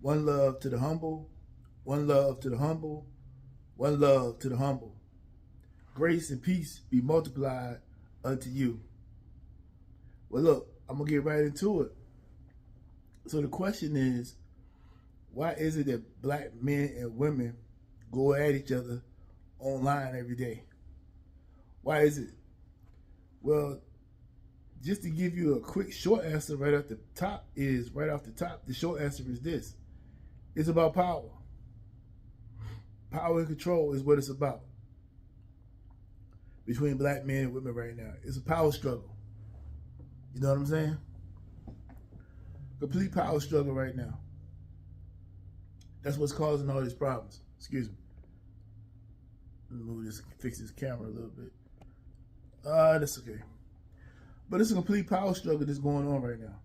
One love to the humble, one love to the humble, one love to the humble. Grace and peace be multiplied unto you. Well, look, I'm going to get right into it. So the question is, why is it that black men and women go at each other online every day? Why is it? Well, just to give you a quick short answer right off the top, the short answer is this. It's about power. Power and control is what it's about between black men and women right now. It's a power struggle. You know what I'm saying? Complete power struggle right now. That's what's causing all these problems. Excuse me. Let me move this, fix this camera a little bit. That's okay. But it's a complete power struggle that's going on right now.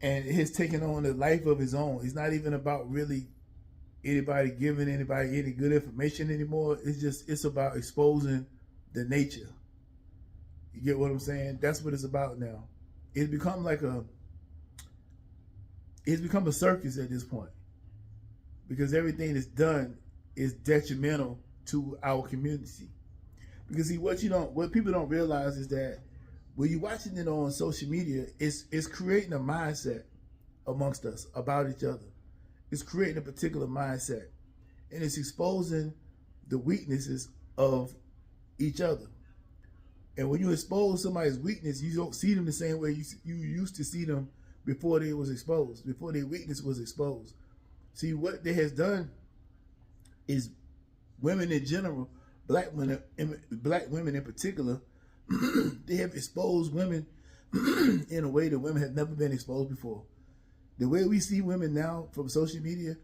And it has taken on a life of its own. It's not even about really anybody giving anybody any good information anymore. It's about exposing the nature. You get what I'm saying? That's what it's about now. It's become a circus at this point, because everything that's done is detrimental to our community. Because see, what people don't realize is that when you're watching it on social media, it's creating a mindset amongst us about each other. It's creating a particular mindset, and it's exposing the weaknesses of each other. And when you expose somebody's weakness, you don't see them the same way you used to see them before they was exposed, before their weakness was exposed. See, what they has done is women in general, black women in particular, they have exposed women in a way that women have never been exposed before. The way we see women now from social media,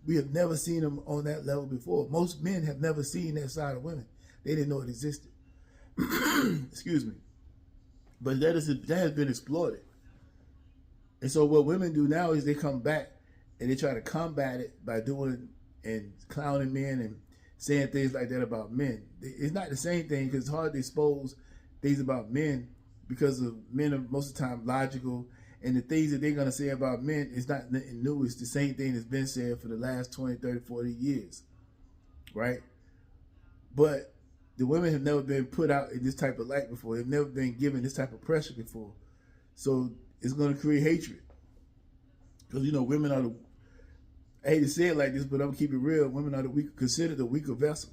we have never seen them on that level before. Most men have never seen that side of women. They didn't know it existed. Excuse me. But that has been exploited. And so what women do now is they come back and they try to combat it by doing and clowning men and saying things like that about men. It's not the same thing, because it's hard to expose things about men, because of men are most of the time logical, and the things that they're going to say about men is not nothing new. It's the same thing that's been said for the last 20, 30, 40 years, right? But the women have never been put out in this type of light before. They've never been given this type of pressure before. So it's going to create hatred. Because, women are I hate to say it like this, but I'm going to keep it real. Women are considered the weaker vessel.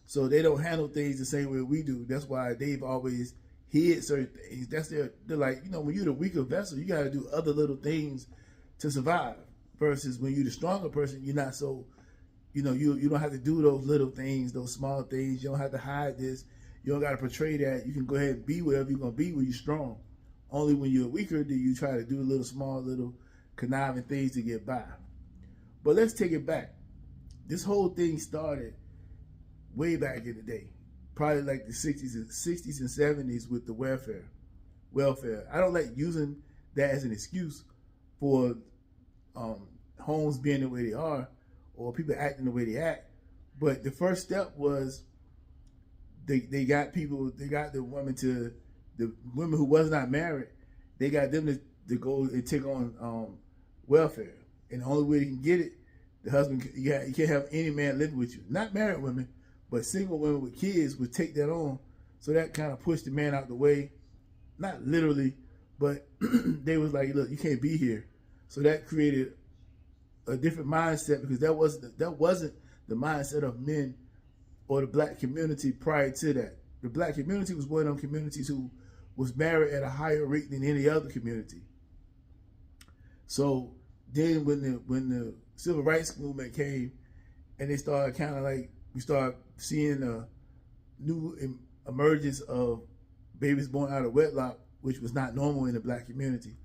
So they don't handle things the same way we do. That's why they've always hid certain things. They're like, when you're the weaker vessel, you got to do other little things to survive. Versus when you're the stronger person, you're not so, you don't have to do those little things, those small things. You don't have to hide this. You don't got to portray that. You can go ahead and be whatever you're going to be when you're strong. Only when you're weaker do you try to do little conniving things to get by. But let's take it back. This whole thing started way back in the day, probably like the 60s and 70s with the welfare. I don't like using that as an excuse for homes being the way they are or people acting the way they act. But the first step was they got the women who was not married, they got them to go and take on welfare. And the only way you can get it, the husband, you can't have any man living with you. Not married women, but single women with kids would take that on. So that kind of pushed the man out the way. Not literally, but they was like, look, you can't be here. So that created a different mindset, because that wasn't the mindset of men or the black community prior to that. The black community was one of them communities who was married at a higher rate than any other community. So then when the civil rights movement came, and they started kind of like, we started seeing a new emergence of babies born out of wedlock, which was not normal in the black community.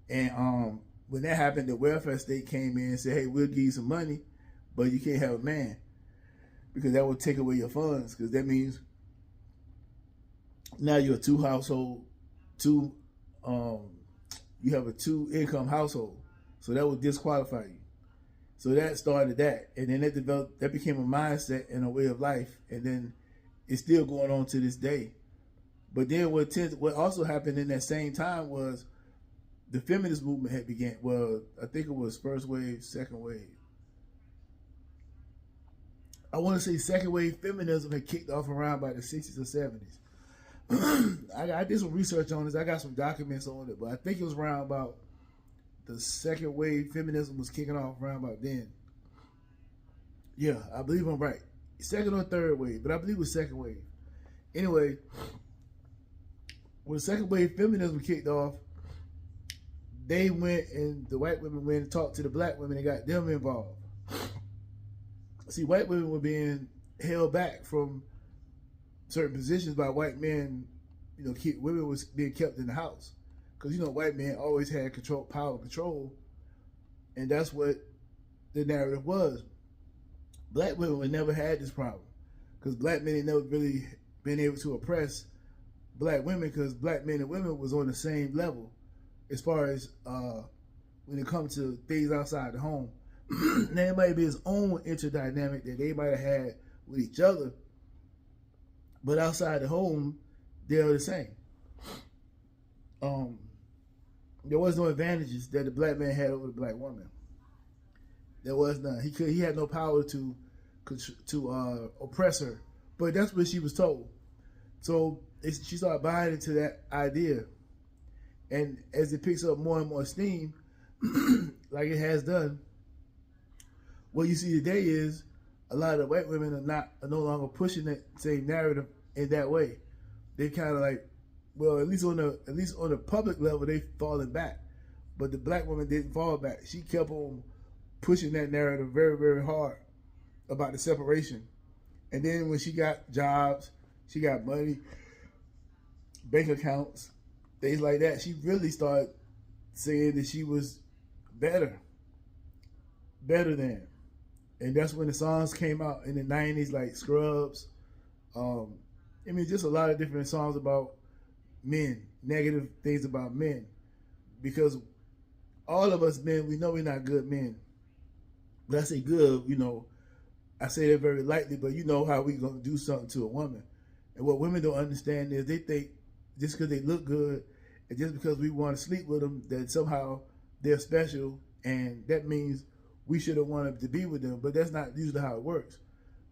And when that happened, the welfare state came in and said, hey, we'll give you some money, but you can't have a man, because that would take away your funds, because that means now you're a you have a two-income household. So that would disqualify you. So that started that. And then that became a mindset and a way of life. And then it's still going on to this day. But then what also happened in that same time was the feminist movement had began. Well, I think it was first wave, second wave. I want to say second wave feminism had kicked off around by the 60s or 70s. I did some research on this. I got some documents on it, but I think it was around about the second wave feminism was kicking off around about then. Yeah, I believe I'm right. Second or third wave, but I believe it was second wave. Anyway, when the second wave feminism kicked off, they went and the white women went and talked to the black women and got them involved. See, white women were being held back from certain positions by white men. You know, women was being kept in the house because, you know, white men always had power control, and that's what the narrative was. Black women would never had this problem because black men had never really been able to oppress black women because black men and women was on the same level as far as when it comes to things outside the home. Now, it might be his own interdynamic that they might have had with each other, but outside the home, they're the same. There was no advantages that the black man had over the black woman. There was none. He had no power to oppress her, but that's what she was told. So she started buying into that idea, and as it picks up more and more steam, like it has done, what you see today is a lot of white women are no longer pushing that same narrative in that way. They kind of like, well, at least on the public level, they falling back, but the black woman didn't fall back. She kept on pushing that narrative very, very hard about the separation. And then when she got jobs, she got money, bank accounts, things like that, she really started saying that she was better than. And that's when the songs came out in the 90s, like Scrubs. I mean, just a lot of different songs about men, negative things about men. Because all of us men, we know we're not good men. But I say good, you know, I say that very lightly, but you know how we going to do something to a woman. And what women don't understand is they think just because they look good and just because we want to sleep with them, that somehow they're special, and that means we should have wanted to be with them. But that's not usually how it works.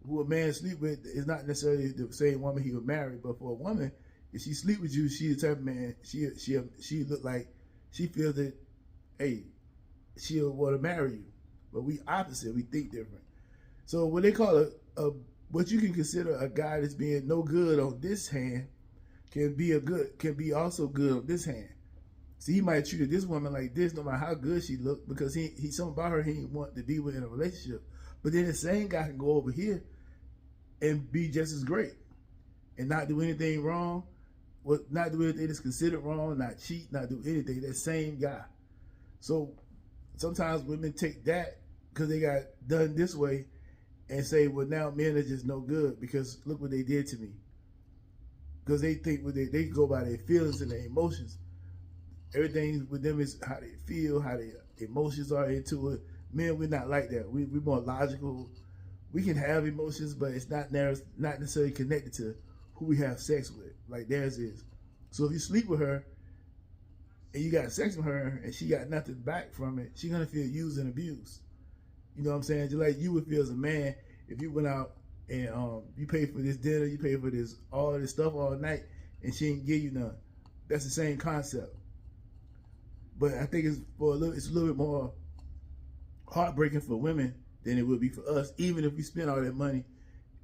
Who a man sleep with is not necessarily the same woman he would marry. But for a woman, if she sleep with you, she the type of man, she look like, she feels that, hey, she'll want to marry you. But we opposite, we think different. So what they call what you can consider a guy that's being no good on this hand can be also good on this hand. See, he might treat this woman like this no matter how good she look, because he something about her he didn't want to be with in a relationship. But then the same guy can go over here and be just as great and not do anything wrong, not do anything that's considered wrong, not cheat, not do anything. That same guy. So sometimes women take that because they got done this way and say, well, now men are just no good because look what they did to me. Because they think they go by their feelings and their emotions. Everything with them is how they feel, how their emotions are into it. Men, we're not like that. We're more logical. We can have emotions, but it's not necessarily connected to who we have sex with, like theirs is. So if you sleep with her and you got sex with her and she got nothing back from it, she's going to feel used and abused. You know what I'm saying? Just like you would feel as a man if you went out and you paid for this dinner, you paid for this all this stuff all night, and she didn't give you none. That's the same concept. But I think it's a little bit more heartbreaking for women than it would be for us, even if we spent all that money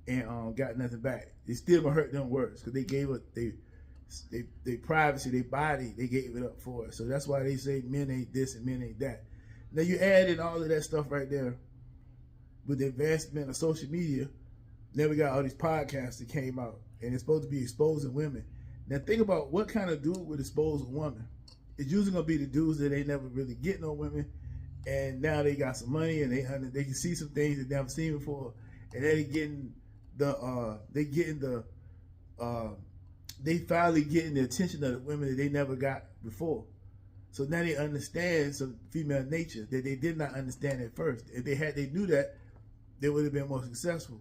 and got nothing back. It still gonna hurt them worse because they gave up their privacy, their body, they gave it up for it. So that's why they say men ain't this and men ain't that. Now you add in all of that stuff right there with the advancement of social media. Now we got all these podcasts that came out, and it's supposed to be exposing women. Now think about what kind of dude would expose a woman. It's usually gonna be the dudes that ain't never really get no women, and now they got some money and they can see some things they never seen before, and they finally getting the attention of the women that they never got before. So now they understand some female nature that they did not understand at first. If they knew that, they would have been more successful.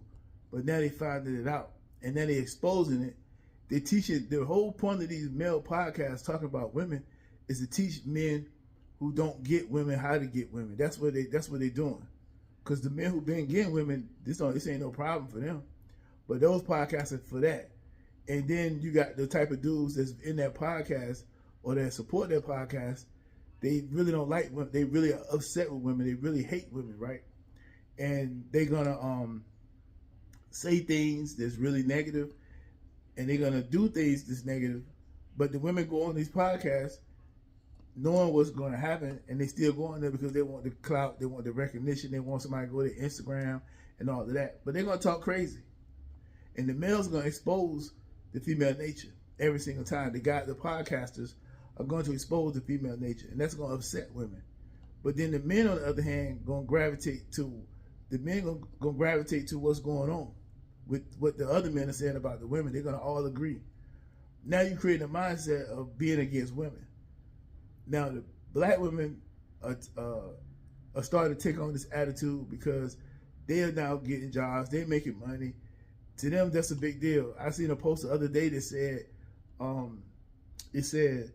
But now they finding it out, and now they exposing it. They teach it. The whole point of these male podcasts talking about women is to teach men who don't get women how to get women. That's what they're doing. Because the men who been getting women, this ain't no problem for them. But those podcasts are for that. And then you got the type of dudes that's in that podcast or that support that podcast. They really don't like women. They really are upset with women. They really hate women, right? And they're gonna say things that's really negative, and they're gonna do things that's negative. But the women go on these podcasts knowing what's going to happen, and they still go on there because they want the clout, they want the recognition, they want somebody to go to Instagram and all of that. But they're gonna talk crazy, and the male's gonna expose the female nature every single time. The podcasters are going to expose the female nature, and that's going to upset women. But then the men, on the other hand, going to gravitate to what's going on with what the other men are saying about the women. They're going to all agree. Now you create a mindset of being against women. Now the black women are starting to take on this attitude because they are now getting jobs. They're making money. To them, that's a big deal. I seen a post the other day that said, it said,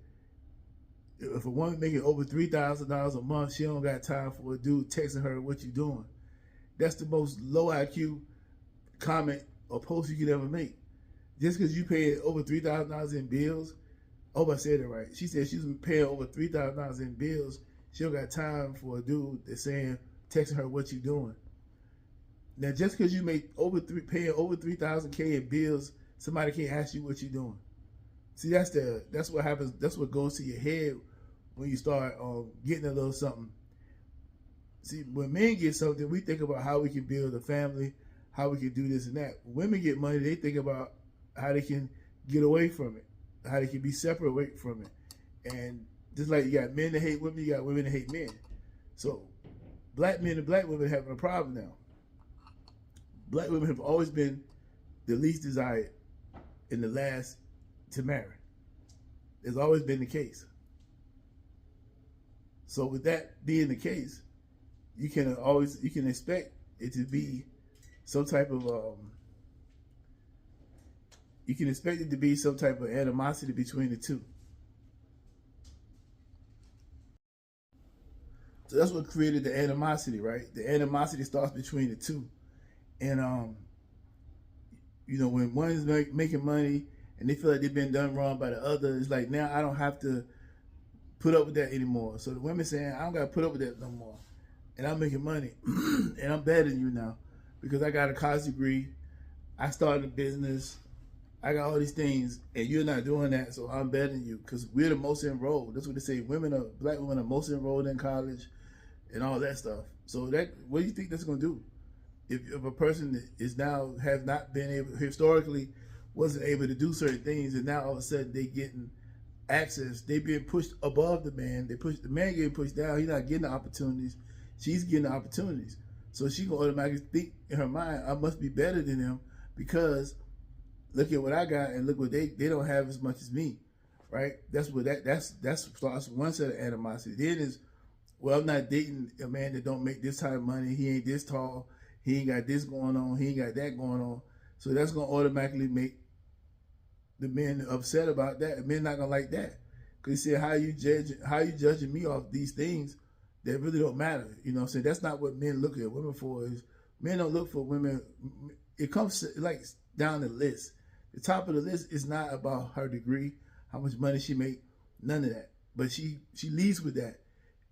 if a woman making over $3,000 a month, she don't got time for a dude texting her, "What you doing?" That's the most low IQ comment or post you could ever make. Just because you pay over $3,000 in bills. Oh, I said it right. She said she's paying over $3,000 in bills. She don't got time for a dude that's saying, texting her, "What you doing?" Now, just because you make paying over $3,000 in bills, somebody can't ask you what you're doing. See, that's what happens. That's what goes to your head when you start getting a little something. See, when men get something, we think about how we can build a family, how we can do this and that. When women get money, they think about how they can get away from it, how they can be separate away from it. And just like you got men that hate women, you got women that hate men. So black men and black women having a problem now. Black women have always been the least desired and the last to marry. It's always been the case. So with that being the case, you can expect it to be some type of animosity between the two. So that's what created the animosity, right? The animosity starts between the two. And when one is making money and they feel like they've been done wrong by the other, it's like, now I don't have to put up with that anymore. So the women saying, I don't got to put up with that no more. And I'm making money. And I'm better than you now because I got a college degree. I started a business. I got all these things, and you're not doing that, so I'm better than you because we're the most enrolled. That's what they say. Black women are most enrolled in college and all that stuff. So what do you think that's going to do? If a person has not been able, historically wasn't able to do certain things, and now all of a sudden they getting access, they being pushed above the man. The man getting pushed down. He's not getting the opportunities. She's getting the opportunities. So she gonna automatically think in her mind, I must be better than them because look at what I got and look what they don't have as much as me, right? That's starts one set of animosity. Then is, well, I'm not dating a man that don't make this type of money. He ain't this tall. He ain't got this going on. He ain't got that going on. So that's going to automatically make the men upset about that. The men not going to like that. Because he said, how you judging me off these things that really don't matter? You know what I'm saying? That's not what men look at women for. Is men don't look for women. It comes like down the list. The top of the list is not about her degree, how much money she make, none of that. But she leads with that.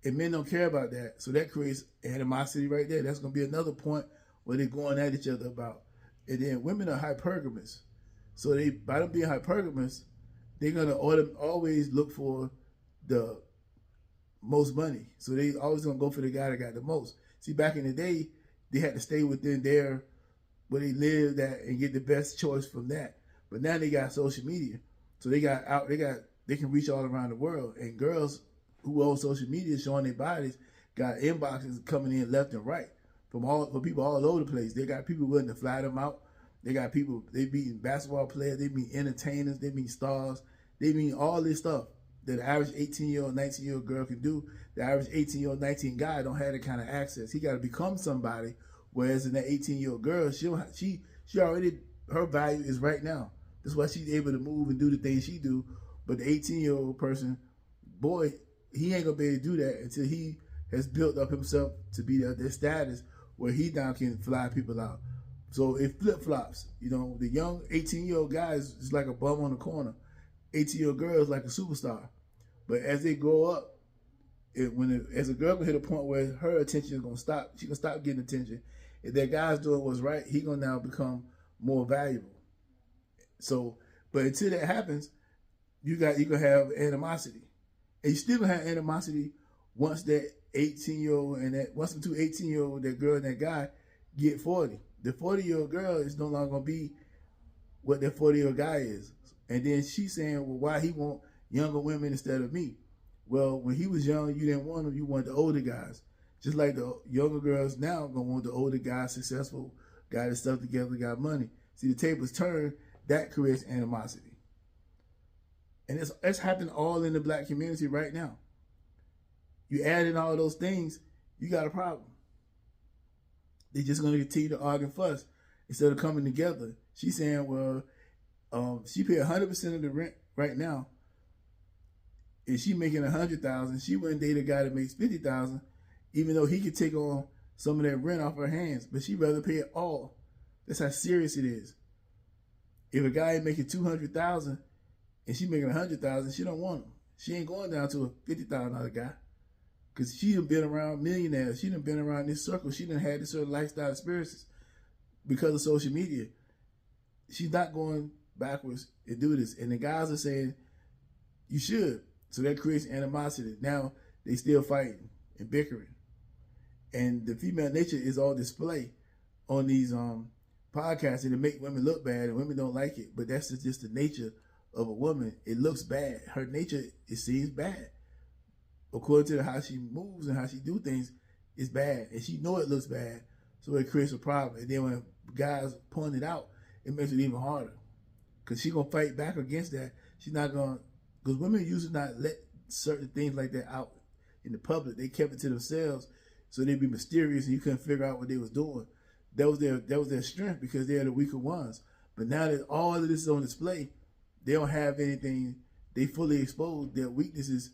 And men don't care about that. So that creates animosity right there. That's going to be another point where they're going at each other about. And then women are hypergamous. So by them being hypergamous, they're going to always look for the most money. So they always going to go for the guy that got the most. See, back in the day, they had to stay within where they lived at and get the best choice from that. But now they got social media. So they can reach all around the world. And girls who own social media showing their bodies got inboxes coming in left and right from people all over the place. They got people willing to fly them out. They got people, they meet basketball players, they meet entertainers, they meet stars, they meet all this stuff that the average 18-year-old, 19-year-old girl can do. The average 18-year-old, 19 guy don't have that kind of access. He got to become somebody, whereas in that 18-year-old girl, she already, her value is right now. That's why she's able to move and do the things she do. But the 18-year-old person, boy, he ain't gonna be able to do that until he has built up himself to be their status where he now can fly people out. So it flip flops. You know, the young 18-year-old guy is like a bum on the corner. 18-year-old girl is like a superstar. But as they grow up, as a girl can hit a point where her attention is gonna stop, she can stop getting attention. If that guy's doing what's right, he gonna now become more valuable. So, but until that happens, you gonna have animosity, and you still gonna have animosity once that 18-year-old and once the two 18-year-old, that girl and that guy, get 40. The 40-year-old girl is no longer gonna be what that 40-year-old guy is, and then she's saying, well, why he want younger women instead of me? Well, when he was young, you didn't want him. You wanted the older guys. Just like the younger girls now gonna want the older guy, successful guy that stuff together, got money. See, the tables turn. That creates animosity, and it's happening all in the black community right now. You add in all those things, you got a problem. They're just gonna continue to argue and fuss instead of coming together. She's saying, well, she paid 100% of the rent right now. If she making $100,000, she wouldn't date a guy that makes $50,000, even though he could take on some of that rent off her hands. But she'd rather pay it all. That's how serious it is. If a guy ain't making $200,000 and she making $100,000, she don't want him. She ain't going down to a $50,000 guy, because she done been around millionaires. She done been around this circle. She done had this sort of lifestyle experiences because of social media. She's not going backwards and do this. And the guys are saying, you should. So that creates animosity. Now they still fighting and bickering. And the female nature is on display on these podcasts, and it make women look bad, and women don't like it. But that's just the nature of a woman. It looks bad. Her nature, it seems bad. According to how she moves and how she do things, it's bad. And she know it looks bad. So it creates a problem. And then when guys point it out, it makes it even harder. Because she going to fight back against that. She's not going to, because women usually not let certain things like that out in the public. They kept it to themselves, so they'd be mysterious and you couldn't figure out what they was doing. That was their strength, because they're the weaker ones. But now that all of this is on display, they don't have anything. They fully exposed. Their weaknesses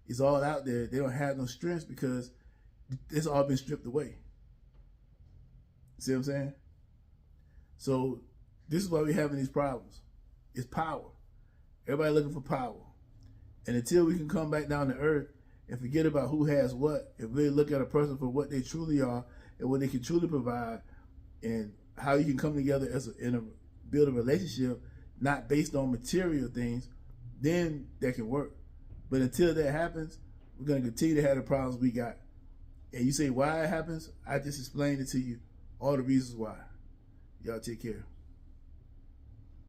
is all out there. They don't have no strengths because it's all been stripped away. See what I'm saying? So this is why we're having these problems. It's power. Everybody looking for power. And until we can come back down to earth and forget about who has what, and really look at a person for what they truly are and what they can truly provide, and how you can come together build a relationship not based on material things, then that can work. But until that happens, we're going to continue to have the problems we got. And you say why it happens, I just explained it to you, all the reasons why. Y'all take care.